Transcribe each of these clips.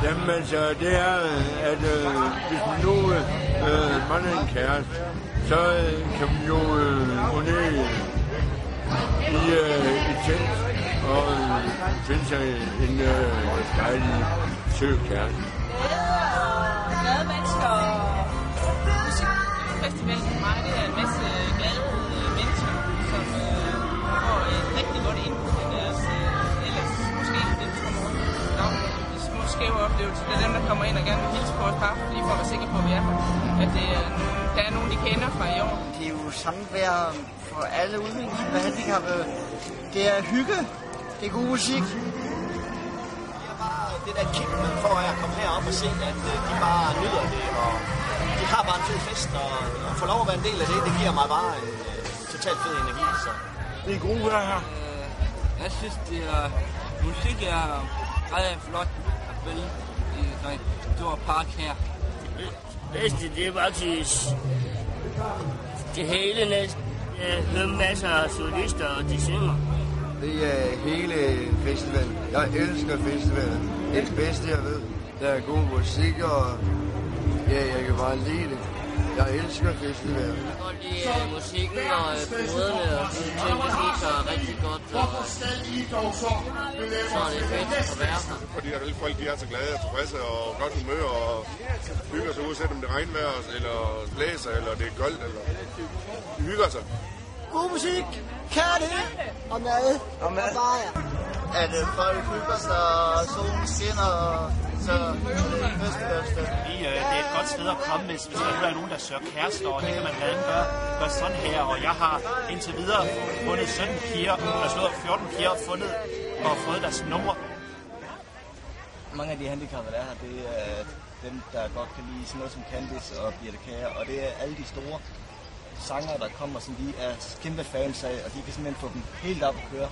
Jamen altså, det er, at hvis man nu mangler en kæreste, så kan man jo gå ned i et telt og finde sig en dejlig sød kæreste. Glade mennesker og musikfestivalen for mig, det er en masse glade mennesker, som får et rigtig godt input i deres ellers måske lidt små skæve oplevelser. Det er dem, der kommer ind og gerne vil hilse på os bare lige for at være sikker på, at vi er her. At der er nogen, de kender fra i år. Det er jo sangvejr for alle udviklede handicappede. Det er hygge. Det er god musik. Det der kick, man får af at komme herop og se, at de bare nyder det, og de har bare en fed fest, og at få lov at være en del af det, det giver mig bare en totalt fed energi. Så. Det er gode vejr her. Jeg synes, det er musik er ret flot at spille i sådan en stor park her. Det bedste, det er faktisk det hele næsten. Jeg hører masser af solister, og de synger. Det er hele festivalen. Jeg elsker festivalen. Det er det bedste, jeg ved. Der er god musik, og ja, jeg kan bare lide det. Jeg elsker festivalen. Jeg kan godt lide musikken og brødene og sådan ting, det viser rigtig godt. Og så er det fedt at være her. Fordi alle folk de er så glade og tilfredse og godt humør og hygger sig uanset om det regnvejr eller blæser eller det er koldt. Eller de hygger sig. God musik, kærlighed og mad og bajer. At folk hygger sig, og solen skinner, så det er det. Det er et godt sted at komme, hvis der er nogen, der søger kærester, og det kan man blandt andet gøre sådan her. Og jeg har indtil videre fundet 17 piger, og 14 piger fundet og fået deres numre. Mange af de handicappede, der er her, det er dem, der godt kan lide sådan noget som Candice og Birte Kjær, og det er alle de store sanger, der kommer, som de er kæmpe fans af, og de kan simpelthen få dem helt op at køre.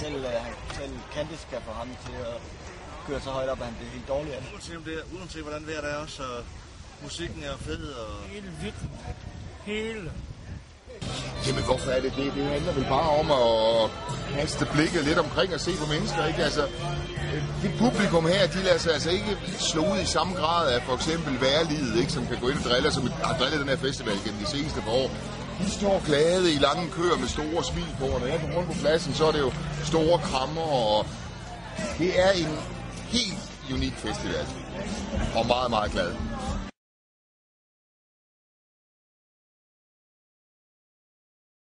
Selv Candice kan få ham til at køre så højt op, at han bliver helt dårlig af det. Uanset hvordan vejret er også, og musikken er fed. Og Helt vildt. Hele. Jamen hvorfor er det det? Det handler vel bare om at kaste blikket lidt omkring og se på mennesker, ikke? Altså, det publikum her, de lader sig altså ikke slå ud i samme grad af for eksempel værliget, ikke? Som kan gå ind og drille, som har drillet den her festival gennem de seneste par år. De står glade i lange køer med store smil på, og når jeg går rundt på pladsen, så er det jo store krammer, og det er en helt unik festival, og meget, meget glad.